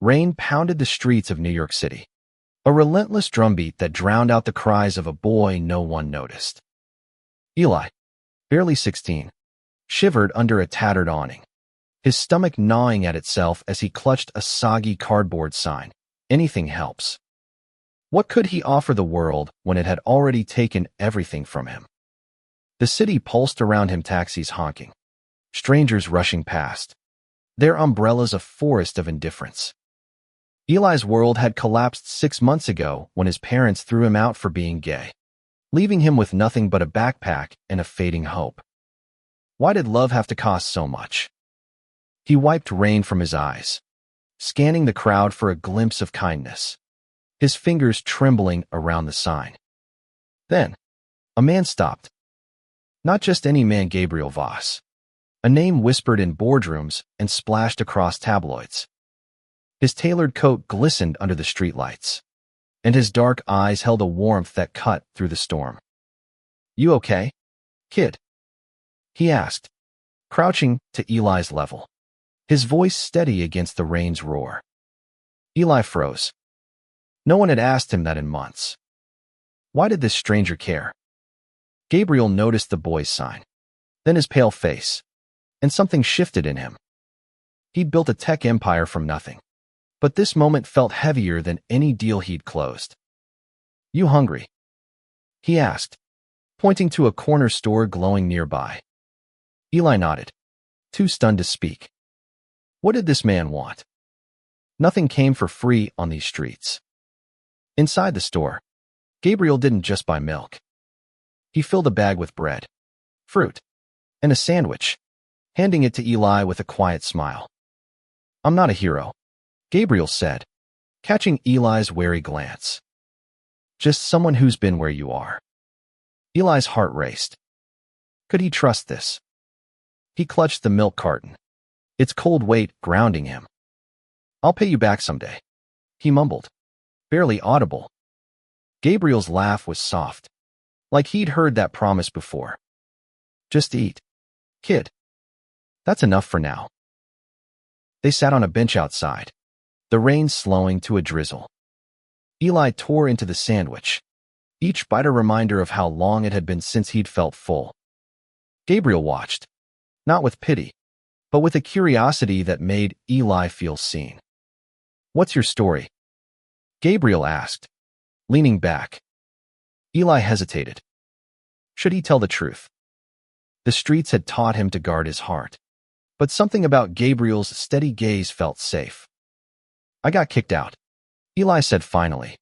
Rain pounded the streets of New York City, a relentless drumbeat that drowned out the cries of a boy no one noticed. Eli, barely 16, shivered under a tattered awning, his stomach gnawing at itself as he clutched a soggy cardboard sign. Anything helps. What could he offer the world when it had already taken everything from him? The city pulsed around him, taxis honking, strangers rushing past, their umbrellas a forest of indifference. Eli's world had collapsed 6 months ago when his parents threw him out for being gay, leaving him with nothing but a backpack and a fading hope. Why did love have to cost so much? He wiped rain from his eyes, scanning the crowd for a glimpse of kindness, his fingers trembling around the sign. Then, a man stopped. Not just any man, Gabriel Voss. A name whispered in boardrooms and splashed across tabloids. His tailored coat glistened under the streetlights, and his dark eyes held a warmth that cut through the storm. "You okay, kid?" he asked, crouching to Eli's level, his voice steady against the rain's roar. Eli froze. No one had asked him that in months. Why did this stranger care? Gabriel noticed the boy's sign, then his pale face, and something shifted in him. He'd built a tech empire from nothing, but this moment felt heavier than any deal he'd closed. "You hungry?" he asked, pointing to a corner store glowing nearby. Eli nodded, too stunned to speak. What did this man want? Nothing came for free on these streets. Inside the store, Gabriel didn't just buy milk. He filled a bag with bread, fruit, and a sandwich, handing it to Eli with a quiet smile. "I'm not a hero," Gabriel said, catching Eli's wary glance. "Just someone who's been where you are." Eli's heart raced. Could he trust this? He clutched the milk carton, its cold weight grounding him. "I'll pay you back someday," he mumbled, barely audible. Gabriel's laugh was soft, like he'd heard that promise before. "Just eat, kid. That's enough for now." They sat on a bench outside, the rain slowing to a drizzle. Eli tore into the sandwich, each bite a reminder of how long it had been since he'd felt full. Gabriel watched, not with pity, but with a curiosity that made Eli feel seen. "What's your story?" Gabriel asked, leaning back. Eli hesitated. Should he tell the truth? The streets had taught him to guard his heart, but something about Gabriel's steady gaze felt safe. "I got kicked out," Eli said finally,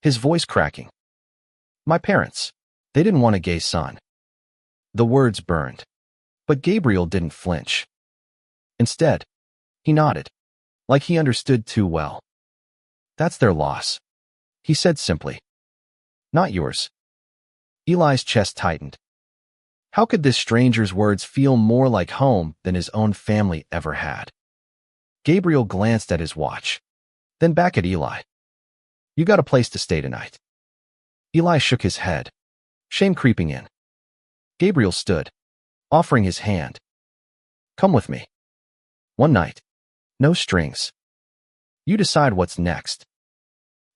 his voice cracking. "My parents, they didn't want a gay son." The words burned, but Gabriel didn't flinch. Instead, he nodded, like he understood too well. "That's their loss," he said simply. "Not yours." Eli's chest tightened. How could this stranger's words feel more like home than his own family ever had? Gabriel glanced at his watch, then back at Eli. "You got a place to stay tonight." Eli shook his head, shame creeping in. Gabriel stood, offering his hand. "Come with me. One night. No strings. You decide what's next."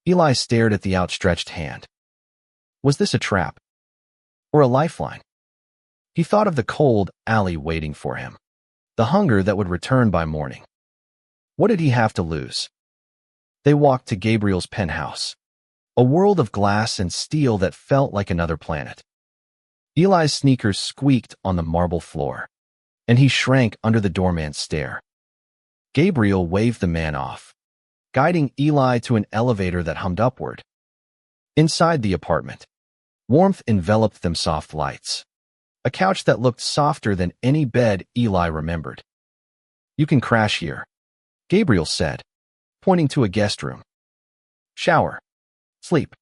Eli stared at the outstretched hand. Was this a trap? Or a lifeline? He thought of the cold alley waiting for him, the hunger that would return by morning. What did he have to lose? They walked to Gabriel's penthouse, a world of glass and steel that felt like another planet. Eli's sneakers squeaked on the marble floor, and he shrank under the doorman's stare. Gabriel waved the man off, guiding Eli to an elevator that hummed upward. Inside the apartment, warmth enveloped them, soft lights, a couch that looked softer than any bed Eli remembered. "You can crash here," Gabriel said, pointing to a guest room. "Shower, sleep,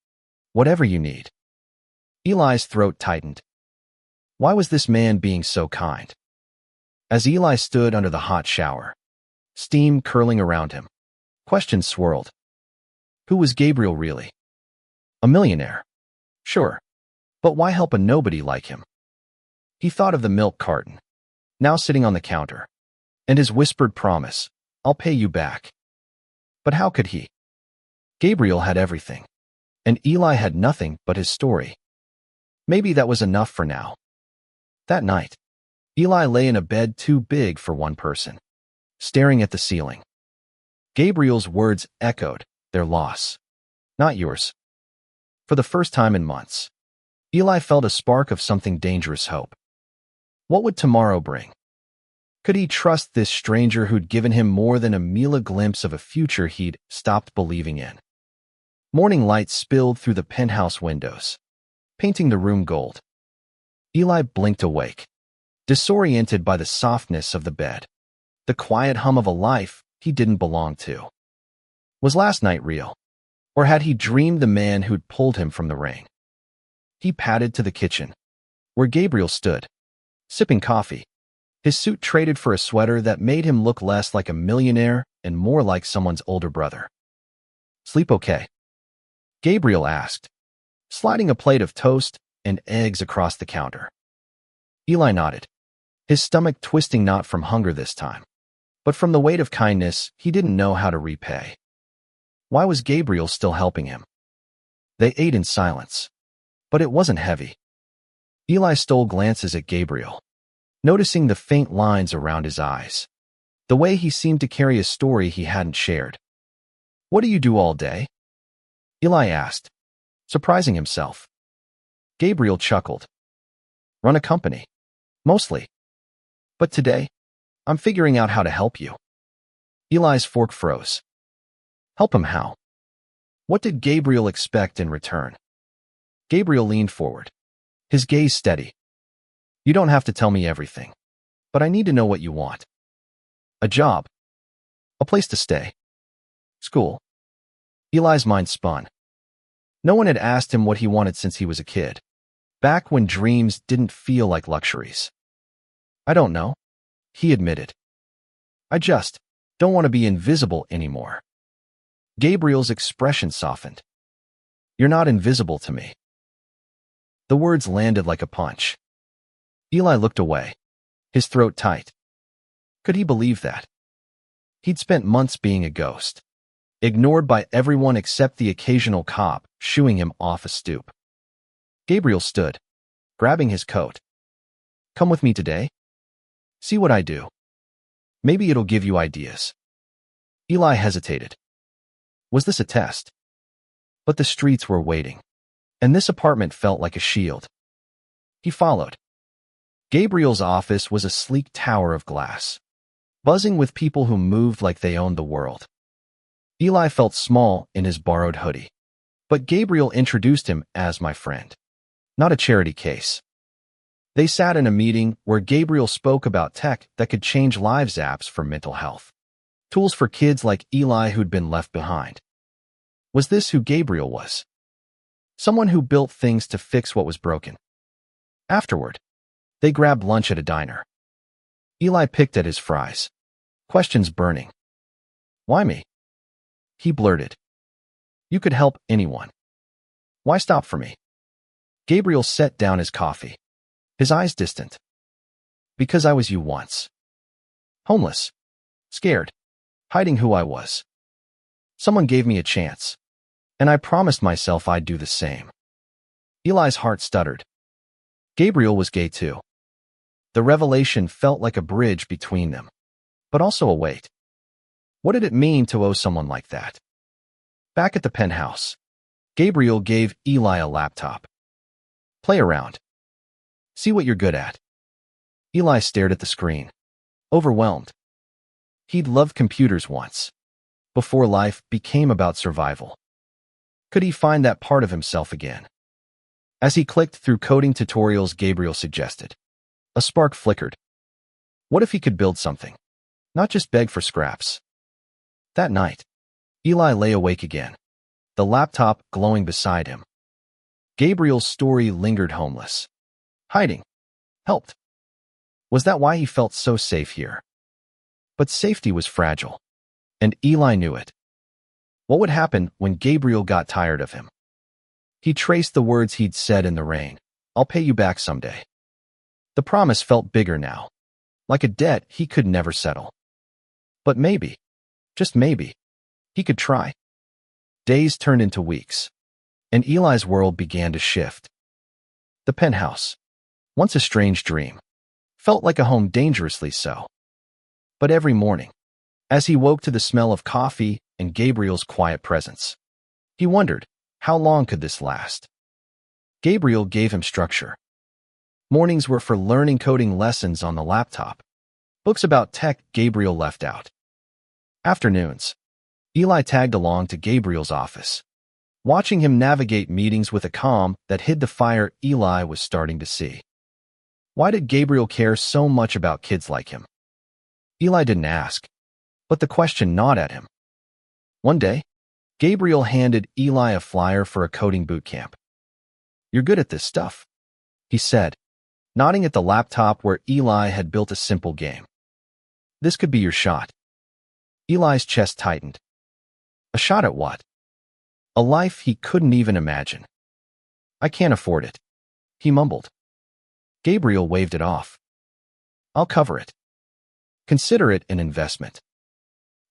whatever you need." Eli's throat tightened. Why was this man being so kind? As Eli stood under the hot shower, steam curling around him, questions swirled. Who was Gabriel really? A millionaire? Sure, but why help a nobody like him? He thought of the milk carton, now sitting on the counter, and his whispered promise, "I'll pay you back." But how could he? Gabriel had everything, and Eli had nothing but his story. Maybe that was enough for now. That night, Eli lay in a bed too big for one person, staring at the ceiling. Gabriel's words echoed, their loss, not yours. For the first time in months, Eli felt a spark of something dangerous hope. What would tomorrow bring? Could he trust this stranger who'd given him more than a mealy glimpse of a future he'd stopped believing in? Morning light spilled through the penthouse windows, painting the room gold. Eli blinked awake, disoriented by the softness of the bed, the quiet hum of a life he didn't belong to. Was last night real, or had he dreamed the man who'd pulled him from the ring? He padded to the kitchen, where Gabriel stood, sipping coffee, his suit traded for a sweater that made him look less like a millionaire and more like someone's older brother. "Sleep okay?" Gabriel asked, sliding a plate of toast and eggs across the counter. Eli nodded, his stomach twisting not from hunger this time, but from the weight of kindness he didn't know how to repay. Why was Gabriel still helping him? They ate in silence, but it wasn't heavy. Eli stole glances at Gabriel, noticing the faint lines around his eyes, the way he seemed to carry a story he hadn't shared. "What do you do all day?" Eli asked, surprising himself. Gabriel chuckled. "Run a company. Mostly. But today, I'm figuring out how to help you." Eli's fork froze. Help him how? What did Gabriel expect in return? Gabriel leaned forward, his gaze steady. "You don't have to tell me everything, but I need to know what you want. A job. A place to stay. School." Eli's mind spun. No one had asked him what he wanted since he was a kid, back when dreams didn't feel like luxuries. "I don't know," he admitted. "I just don't want to be invisible anymore." Gabriel's expression softened. "You're not invisible to me." The words landed like a punch. Eli looked away, his throat tight. Could he believe that? He'd spent months being a ghost, ignored by everyone except the occasional cop shooing him off a stoop. Gabriel stood, grabbing his coat. "Come with me today? See what I do. Maybe it'll give you ideas." Eli hesitated. Was this a test? But the streets were waiting, and this apartment felt like a shield. He followed. Gabriel's office was a sleek tower of glass, buzzing with people who moved like they owned the world. Eli felt small in his borrowed hoodie, but Gabriel introduced him as my friend, not a charity case. They sat in a meeting where Gabriel spoke about tech that could change lives, apps for mental health, tools for kids like Eli who'd been left behind. Was this who Gabriel was? Someone who built things to fix what was broken. Afterward, they grabbed lunch at a diner. Eli picked at his fries, questions burning. "Why me?" He blurted. "You could help anyone. Why stop for me?" Gabriel set down his coffee, his eyes distant. "Because I was you once. Homeless, scared, hiding who I was. Someone gave me a chance, and I promised myself I'd do the same." Eli's heart stuttered. Gabriel was gay too. The revelation felt like a bridge between them, but also a weight. What did it mean to owe someone like that? Back at the penthouse, Gabriel gave Eli a laptop. "Play around. See what you're good at." Eli stared at the screen, overwhelmed. He'd loved computers once, before life became about survival. Could he find that part of himself again? As he clicked through coding tutorials Gabriel suggested, a spark flickered. What if he could build something, not just beg for scraps? That night, Eli lay awake again, the laptop glowing beside him. Gabriel's story lingered homeless. Hiding. Helped. Was that why he felt so safe here? But safety was fragile, and Eli knew it. What would happen when Gabriel got tired of him? He traced the words he'd said in the rain. "I'll pay you back someday." The promise felt bigger now, like a debt he could never settle. But maybe, just maybe, He could try. Days turned into weeks, and Eli's world began to shift. The penthouse, once a strange dream, felt like a home, dangerously so. But every morning, as he woke to the smell of coffee and Gabriel's quiet presence, he wondered, how long could this last? Gabriel gave him structure. Mornings were for learning coding lessons on the laptop. Books about tech Gabriel left out. Afternoons, Eli tagged along to Gabriel's office, watching him navigate meetings with a calm that hid the fire Eli was starting to see. Why did Gabriel care so much about kids like him? Eli didn't ask, but the question gnawed at him. One day, Gabriel handed Eli a flyer for a coding boot camp. "You're good at this stuff," he said, nodding at the laptop where Eli had built a simple game. "This could be your shot." Eli's chest tightened. A shot at what? A life he couldn't even imagine. "I can't afford it," he mumbled. Gabriel waved it off. "I'll cover it. Consider it an investment."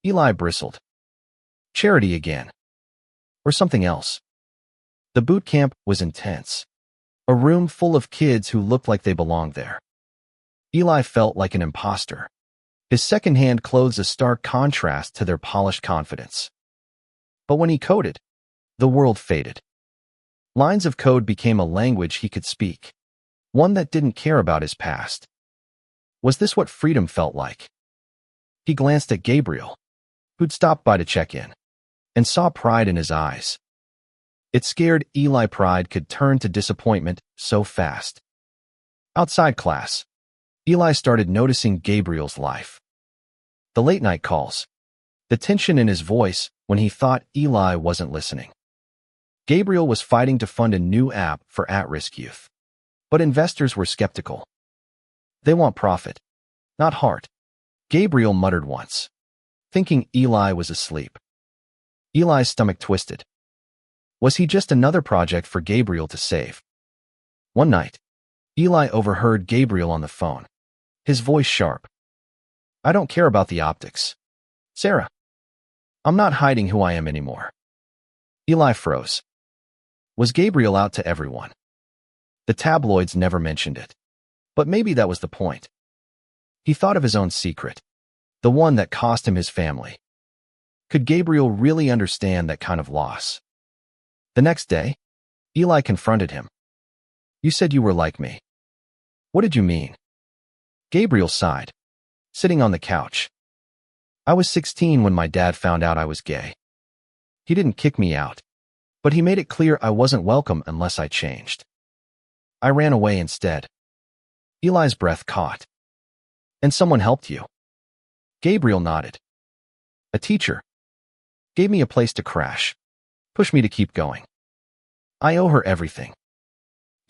Eli bristled. Charity again. Or something else. The boot camp was intense. A room full of kids who looked like they belonged there. Eli felt like an imposter. His second-hand clothes a stark contrast to their polished confidence. But when he coded, the world faded. Lines of code became a language he could speak, one that didn't care about his past. Was this what freedom felt like? He glanced at Gabriel, who'd stopped by to check in, and saw pride in his eyes. It scared Eli pride could turn to disappointment so fast. Outside class, Eli started noticing Gabriel's life. The late-night calls, the tension in his voice when he thought Eli wasn't listening. Gabriel was fighting to fund a new app for at-risk youth, but investors were skeptical. "They want profit, not heart," Gabriel muttered once, thinking Eli was asleep. Eli's stomach twisted. Was he just another project for Gabriel to save? One night, Eli overheard Gabriel on the phone, his voice sharp. "I don't care about the optics, Sarah. I'm not hiding who I am anymore." Eli froze. Was Gabriel out to everyone? The tabloids never mentioned it, but maybe that was the point. He thought of his own secret, the one that cost him his family. Could Gabriel really understand that kind of loss? The next day, Eli confronted him. "You said you were like me. What did you mean?" Gabriel sighed, sitting on the couch. "I was 16 when my dad found out I was gay. He didn't kick me out, but he made it clear I wasn't welcome unless I changed. I ran away instead." Eli's breath caught. "And someone helped you?" Gabriel nodded. "A teacher. Gave me a place to crash. Pushed me to keep going. I owe her everything."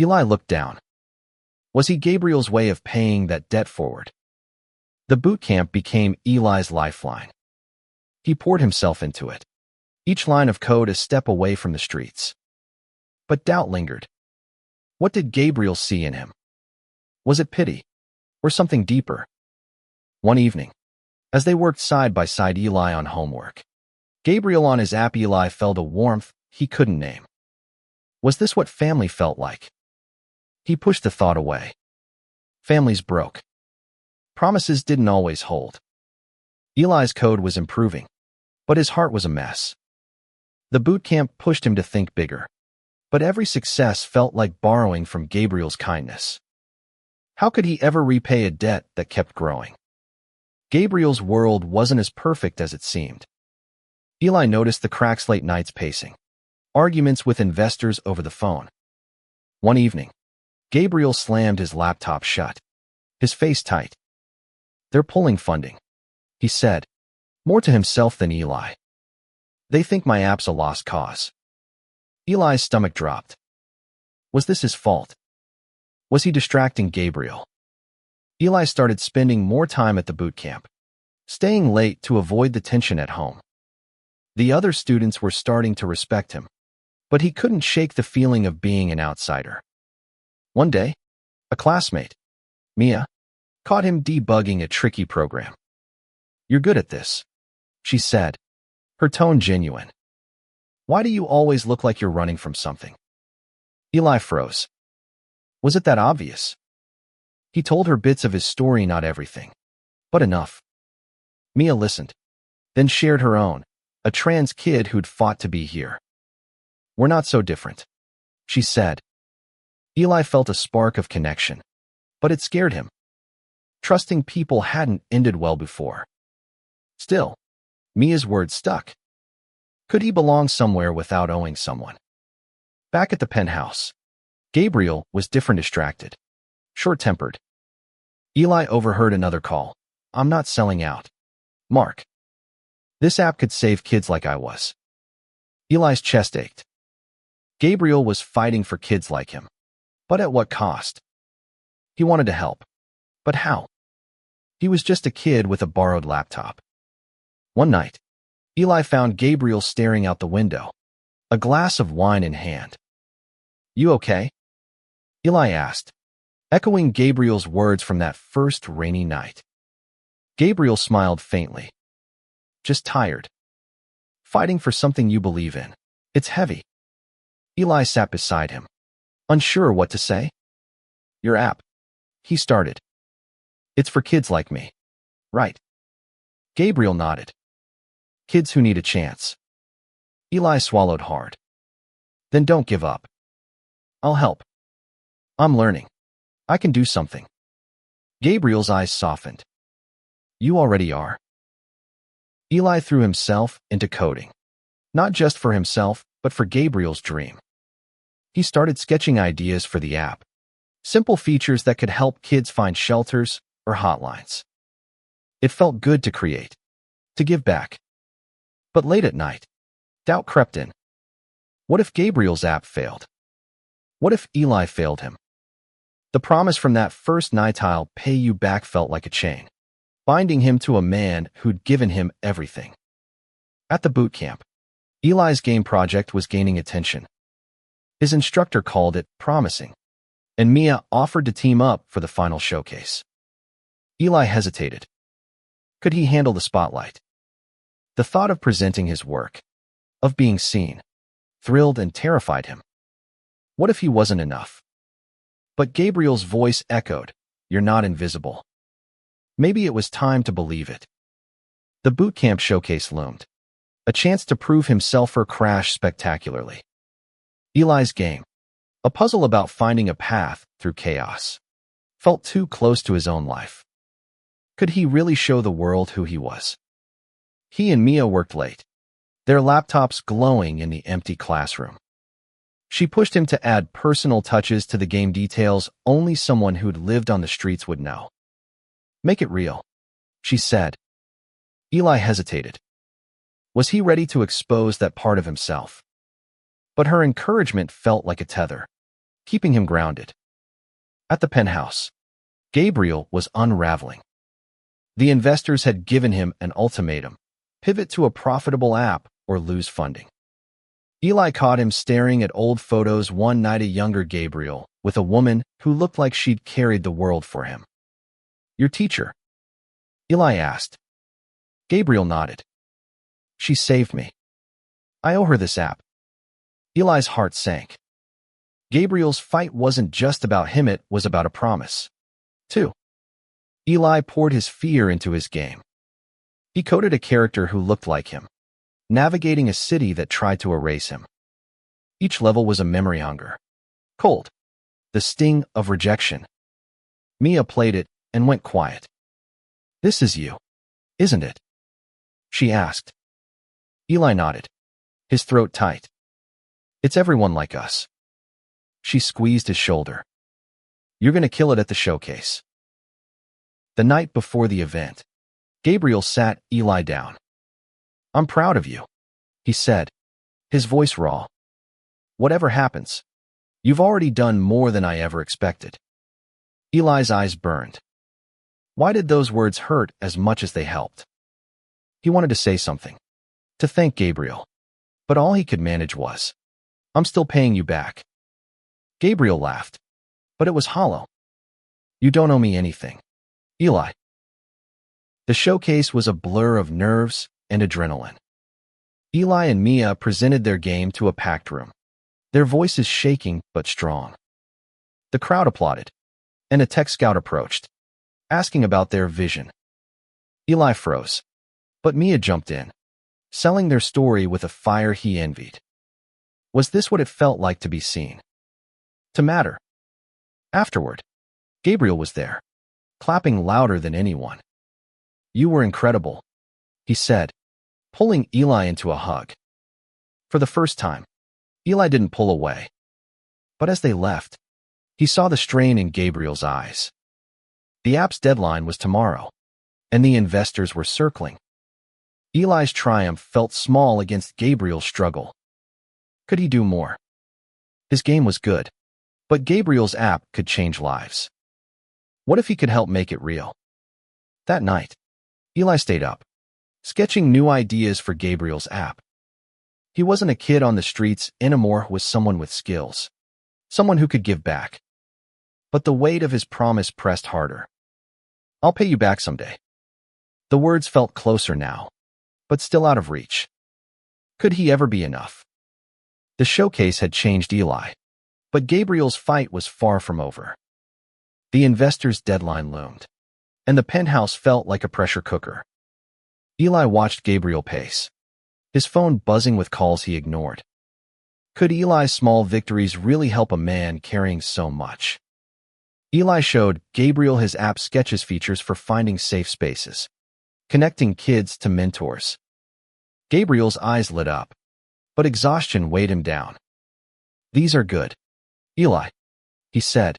Eli looked down. Was he Gabriel's way of paying that debt forward? The boot camp became Eli's lifeline. He poured himself into it, each line of code a step away from the streets. But doubt lingered. What did Gabriel see in him? Was it pity, or something deeper? One evening, as they worked side by side, Eli on homework, Gabriel on his app, Eli felt a warmth he couldn't name. Was this what family felt like? He pushed the thought away. Families broke. Promises didn't always hold. Eli's code was improving, but his heart was a mess. The boot camp pushed him to think bigger, but every success felt like borrowing from Gabriel's kindness. How could he ever repay a debt that kept growing? Gabriel's world wasn't as perfect as it seemed. Eli noticed the cracks, late nights pacing, arguments with investors over the phone. One evening, Gabriel slammed his laptop shut, his face tight. "They're pulling funding," he said, more to himself than Eli. "They think my app's a lost cause." Eli's stomach dropped. Was this his fault? Was he distracting Gabriel? Eli started spending more time at the boot camp, staying late to avoid the tension at home. The other students were starting to respect him, but he couldn't shake the feeling of being an outsider. One day, a classmate, Mia, caught him debugging a tricky program. "You're good at this," she said, her tone genuine. Why do you always look like you're running from something? Eli froze. Was it that obvious? He told her bits of his story, not everything, but enough. Mia listened, then shared her own, a trans kid who'd fought to be here. We're not so different, she said. Eli felt a spark of connection, but it scared him. Trusting people hadn't ended well before. Still, Mia's words stuck. Could he belong somewhere without owing someone? Back at the penthouse, Gabriel was different, distracted, short-tempered. Eli overheard another call. I'm not selling out. Mark. This app could save kids like I was. Eli's chest ached. Gabriel was fighting for kids like him. But at what cost? He wanted to help. But how? He was just a kid with a borrowed laptop. One night, Eli found Gabriel staring out the window, a glass of wine in hand. You okay? Eli asked, echoing Gabriel's words from that first rainy night. Gabriel smiled faintly. Just tired. Fighting for something you believe in. It's heavy. Eli sat beside him, unsure what to say. Your app, he started. It's for kids like me, right? Gabriel nodded. Kids who need a chance. Eli swallowed hard. Then don't give up. I'll help. I'm learning. I can do something. Gabriel's eyes softened. You already are. Eli threw himself into coding, not just for himself, but for Gabriel's dream. He started sketching ideas for the app, simple features that could help kids find shelters or hotlines. It felt good to create, to give back. But late at night, doubt crept in. What if Gabriel's app failed? What if Eli failed him? The promise from that first night, I'll pay you back, felt like a chain, binding him to a man who'd given him everything. At the boot camp, Eli's game project was gaining attention. His instructor called it promising, and Mia offered to team up for the final showcase. Eli hesitated. Could he handle the spotlight? The thought of presenting his work, of being seen, thrilled and terrified him. What if he wasn't enough? But Gabriel's voice echoed, you're not invisible. Maybe it was time to believe it. The boot camp showcase loomed, a chance to prove himself or crash spectacularly. Eli's game, a puzzle about finding a path through chaos, felt too close to his own life. Could he really show the world who he was? He and Mia worked late, their laptops glowing in the empty classroom. She pushed him to add personal touches to the game, details only someone who'd lived on the streets would know. Make it real, she said. Eli hesitated. Was he ready to expose that part of himself? But her encouragement felt like a tether, keeping him grounded. At the penthouse, Gabriel was unraveling. The investors had given him an ultimatum: pivot to a profitable app or lose funding. Eli caught him staring at old photos one night, a younger Gabriel with a woman who looked like she'd carried the world for him. Your teacher? Eli asked. Gabriel nodded. She saved me. I owe her this app. Eli's heart sank. Gabriel's fight wasn't just about him, it was about a promise, too. Eli poured his fear into his game. He coded a character who looked like him, navigating a city that tried to erase him. Each level was a memory hunger. Cold. The sting of rejection. Mia played it and went quiet. This is you, isn't it? She asked. Eli nodded, his throat tight. It's everyone like us. She squeezed his shoulder. You're gonna kill it at the showcase. The night before the event, Gabriel sat Eli down. I'm proud of you, he said, his voice raw. Whatever happens, you've already done more than I ever expected. Eli's eyes burned. Why did those words hurt as much as they helped? He wanted to say something, to thank Gabriel, but all he could manage was, I'm still paying you back. Gabriel laughed, but it was hollow. You don't owe me anything, Eli. The showcase was a blur of nerves and adrenaline. Eli and Mia presented their game to a packed room, their voices shaking but strong. The crowd applauded, and a tech scout approached, asking about their vision. Eli froze, but Mia jumped in, selling their story with a fire he envied. Was this what it felt like to be seen? To matter? Afterward, Gabriel was there, clapping louder than anyone. "You were incredible," he said, pulling Eli into a hug. For the first time, Eli didn't pull away. But as they left, he saw the strain in Gabriel's eyes. The app's deadline was tomorrow, and the investors were circling. Eli's triumph felt small against Gabriel's struggle. Could he do more? His game was good, but Gabriel's app could change lives. What if he could help make it real? That night, Eli stayed up, sketching new ideas for Gabriel's app. He wasn't a kid on the streets anymore, was someone with skills, someone who could give back. But the weight of his promise pressed harder. "I'll pay you back someday." The words felt closer now, but still out of reach. Could he ever be enough? The showcase had changed Eli, but Gabriel's fight was far from over. The investors' deadline loomed, and the penthouse felt like a pressure cooker. Eli watched Gabriel pace, his phone buzzing with calls he ignored. Could Eli's small victories really help a man carrying so much? Eli showed Gabriel his app sketches features for finding safe spaces, connecting kids to mentors. Gabriel's eyes lit up, but exhaustion weighed him down. "These are good, Eli," he said.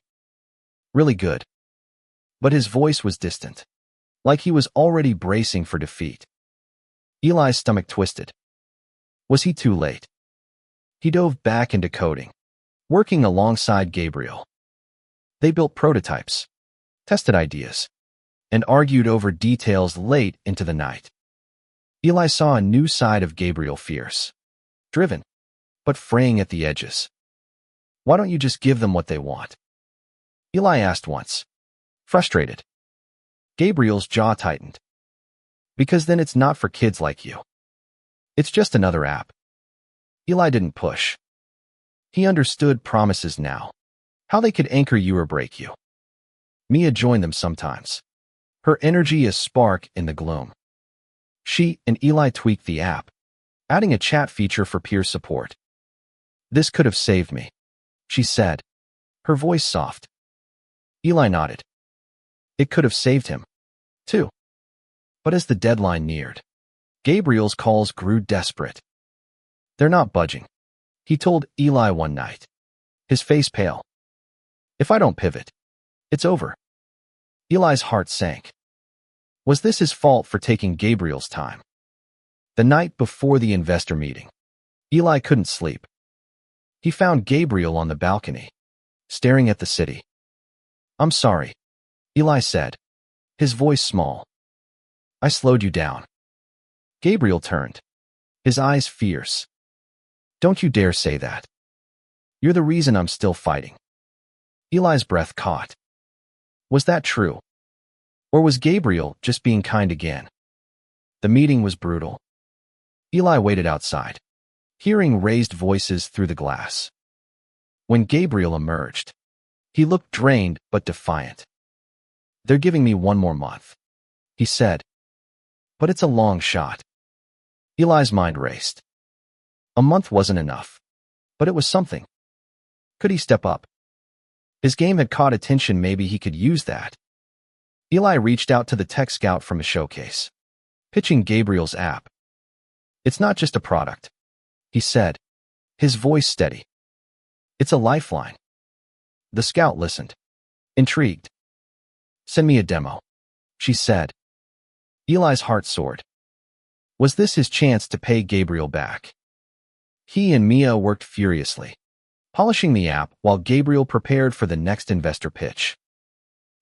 "Really good." But his voice was distant, like he was already bracing for defeat. Eli's stomach twisted. Was he too late? He dove back into coding, working alongside Gabriel. They built prototypes, tested ideas, and argued over details late into the night. Eli saw a new side of Gabriel, fierce, driven, but fraying at the edges. "Why don't you just give them what they want?" Eli asked once, frustrated. Gabriel's jaw tightened. "Because then it's not for kids like you. It's just another app." Eli didn't push. He understood promises now, how they could anchor you or break you. Mia joined them sometimes, her energy a spark in the gloom. She and Eli tweaked the app, adding a chat feature for peer support. "This could have saved me," she said, her voice soft. Eli nodded. It could have saved him, too. But as the deadline neared, Gabriel's calls grew desperate. "They're not budging," he told Eli one night, his face pale. "If I don't pivot, it's over." Eli's heart sank. Was this his fault for taking Gabriel's time? The night before the investor meeting, Eli couldn't sleep. He found Gabriel on the balcony, staring at the city. "I'm sorry," Eli said, his voice small. "I slowed you down." Gabriel turned, his eyes fierce. "Don't you dare say that. You're the reason I'm still fighting." Eli's breath caught. Was that true? Or was Gabriel just being kind again? The meeting was brutal. Eli waited outside, hearing raised voices through the glass. When Gabriel emerged, he looked drained but defiant. "They're giving me one more month," he said. "But it's a long shot." Eli's mind raced. A month wasn't enough, but it was something. Could he step up? His game had caught attention, maybe he could use that. Eli reached out to the tech scout from a showcase, pitching Gabriel's app. "It's not just a product," he said, his voice steady. "It's a lifeline." The scout listened, intrigued. "Send me a demo," she said. Eli's heart soared. Was this his chance to pay Gabriel back? He and Mia worked furiously, polishing the app while Gabriel prepared for the next investor pitch.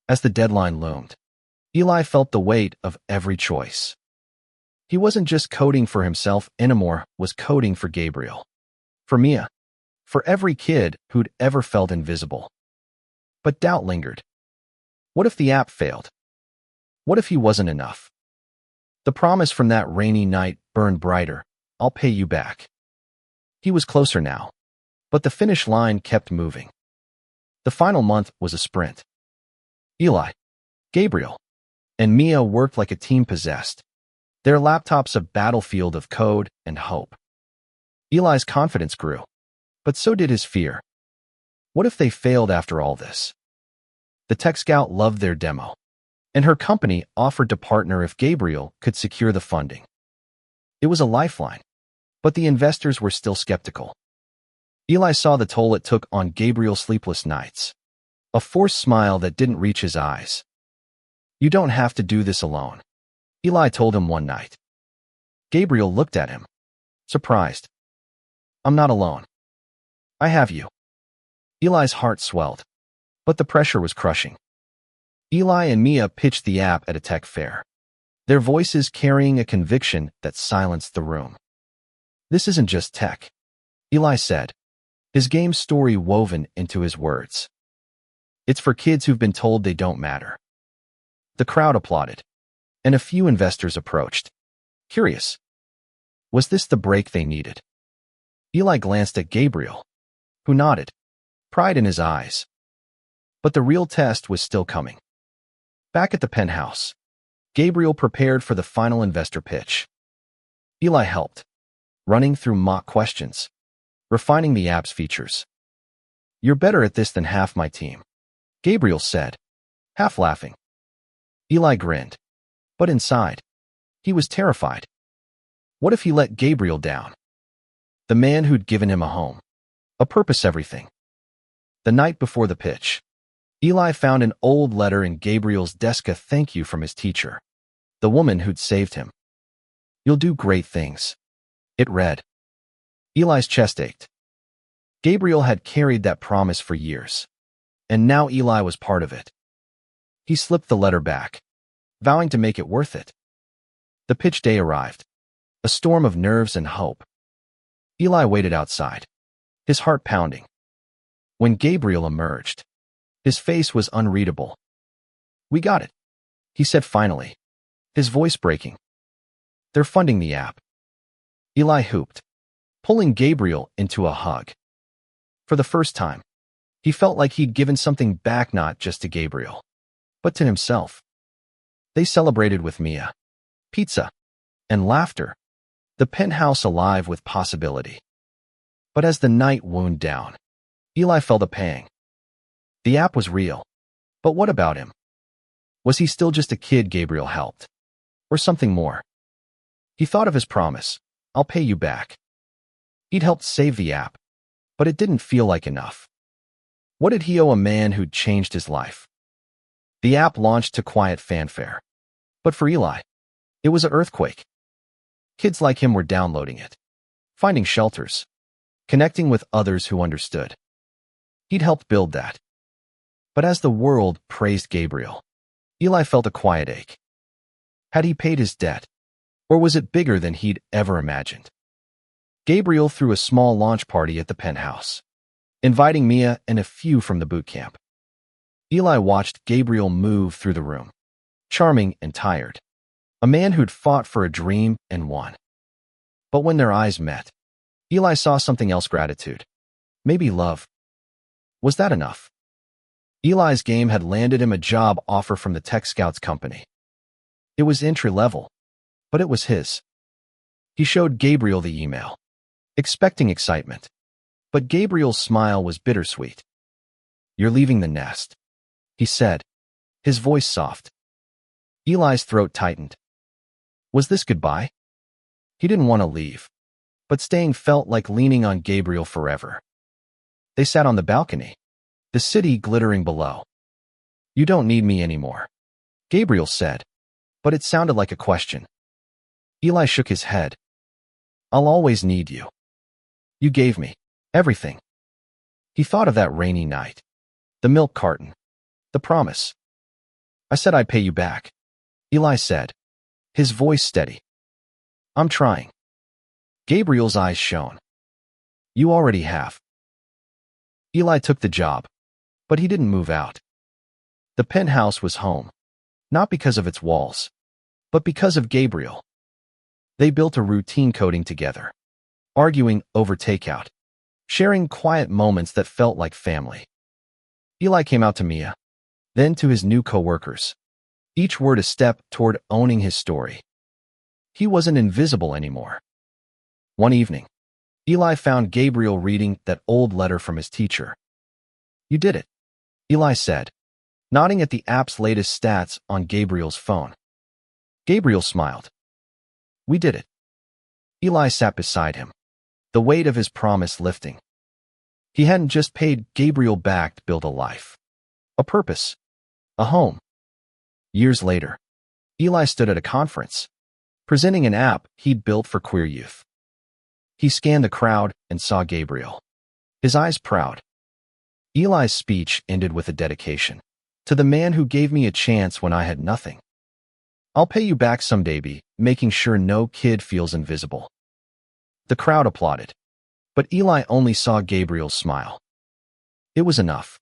As the deadline loomed, Eli felt the weight of every choice. He wasn't just coding for himself anymore, was coding for Gabriel, for Mia, for every kid who'd ever felt invisible. But doubt lingered. What if the app failed? What if he wasn't enough? The promise from that rainy night burned brighter, I'll pay you back. He was closer now, but the finish line kept moving. The final month was a sprint. Eli, Gabriel, and Mia worked like a team possessed, their laptops a battlefield of code and hope. Eli's confidence grew, but so did his fear. What if they failed after all this? The tech scout loved their demo, and her company offered to partner if Gabriel could secure the funding. It was a lifeline, but the investors were still skeptical. Eli saw the toll it took on Gabriel's sleepless nights, a forced smile that didn't reach his eyes. You don't have to do this alone, Eli told him one night. Gabriel looked at him, surprised. I'm not alone. I have you. Eli's heart swelled, but the pressure was crushing. Eli and Mia pitched the app at a tech fair, their voices carrying a conviction that silenced the room. This isn't just tech, Eli said, his game story woven into his words. It's for kids who've been told they don't matter. The crowd applauded, and a few investors approached, curious. Was this the break they needed? Eli glanced at Gabriel, who nodded, pride in his eyes. But the real test was still coming. Back at the penthouse, Gabriel prepared for the final investor pitch. Eli helped, running through mock questions, refining the app's features. You're better at this than half my team, Gabriel said, half laughing. Eli grinned, but inside, he was terrified. What if he let Gabriel down? The man who'd given him a home, a purpose, everything. The night before the pitch, Eli found an old letter in Gabriel's desk, a thank you from his teacher, the woman who'd saved him. You'll do great things, it read. Eli's chest ached. Gabriel had carried that promise for years, and now Eli was part of it. He slipped the letter back, vowing to make it worth it. The pitch day arrived, a storm of nerves and hope. Eli waited outside, his heart pounding. When Gabriel emerged, his face was unreadable. We got it, he said finally, his voice breaking. They're funding the app. Eli whooped, pulling Gabriel into a hug. For the first time, he felt like he'd given something back, not just to Gabriel, but to himself. They celebrated with Mia, pizza, and laughter, the penthouse alive with possibility. But as the night wound down, Eli felt a pang. The app was real, but what about him? Was he still just a kid Gabriel helped? Or something more? He thought of his promise, I'll pay you back. He'd helped save the app, but it didn't feel like enough. What did he owe a man who'd changed his life? The app launched to quiet fanfare, but for Eli, it was an earthquake. Kids like him were downloading it, finding shelters, connecting with others who understood. He'd helped build that. But as the world praised Gabriel, Eli felt a quiet ache. Had he paid his debt, or was it bigger than he'd ever imagined? Gabriel threw a small launch party at the penthouse, inviting Mia and a few from the boot camp. Eli watched Gabriel move through the room, charming and tired, a man who'd fought for a dream and won. But when their eyes met, Eli saw something else: gratitude. Maybe love. Was that enough? Eli's game had landed him a job offer from the Tech Scouts company. It was entry-level, but it was his. He showed Gabriel the email, expecting excitement. But Gabriel's smile was bittersweet. You're leaving the nest, he said, his voice soft. Eli's throat tightened. Was this goodbye? He didn't want to leave, but staying felt like leaning on Gabriel forever. They sat on the balcony, the city glittering below. You don't need me anymore, Gabriel said, but it sounded like a question. Eli shook his head. I'll always need you. You gave me everything. He thought of that rainy night, the milk carton, the promise. I said I'd pay you back, Eli said, his voice steady. I'm trying. Gabriel's eyes shone. You already have. Eli took the job, but he didn't move out. The penthouse was home, not because of its walls, but because of Gabriel. They built a routine coding together, arguing over takeout, sharing quiet moments that felt like family. Eli came out to Mia, then to his new coworkers, each word a step toward owning his story. He wasn't invisible anymore. One evening, Eli found Gabriel reading that old letter from his teacher. "You did it," Eli said, nodding at the app's latest stats on Gabriel's phone. Gabriel smiled. "We did it." Eli sat beside him, the weight of his promise lifting. He hadn't just paid Gabriel back to build a life, a purpose, a home. Years later, Eli stood at a conference, presenting an app he'd built for queer youth. He scanned the crowd and saw Gabriel, his eyes proud. Eli's speech ended with a dedication. "To the man who gave me a chance when I had nothing. I'll pay you back someday, be making sure no kid feels invisible." The crowd applauded, but Eli only saw Gabriel's smile. It was enough.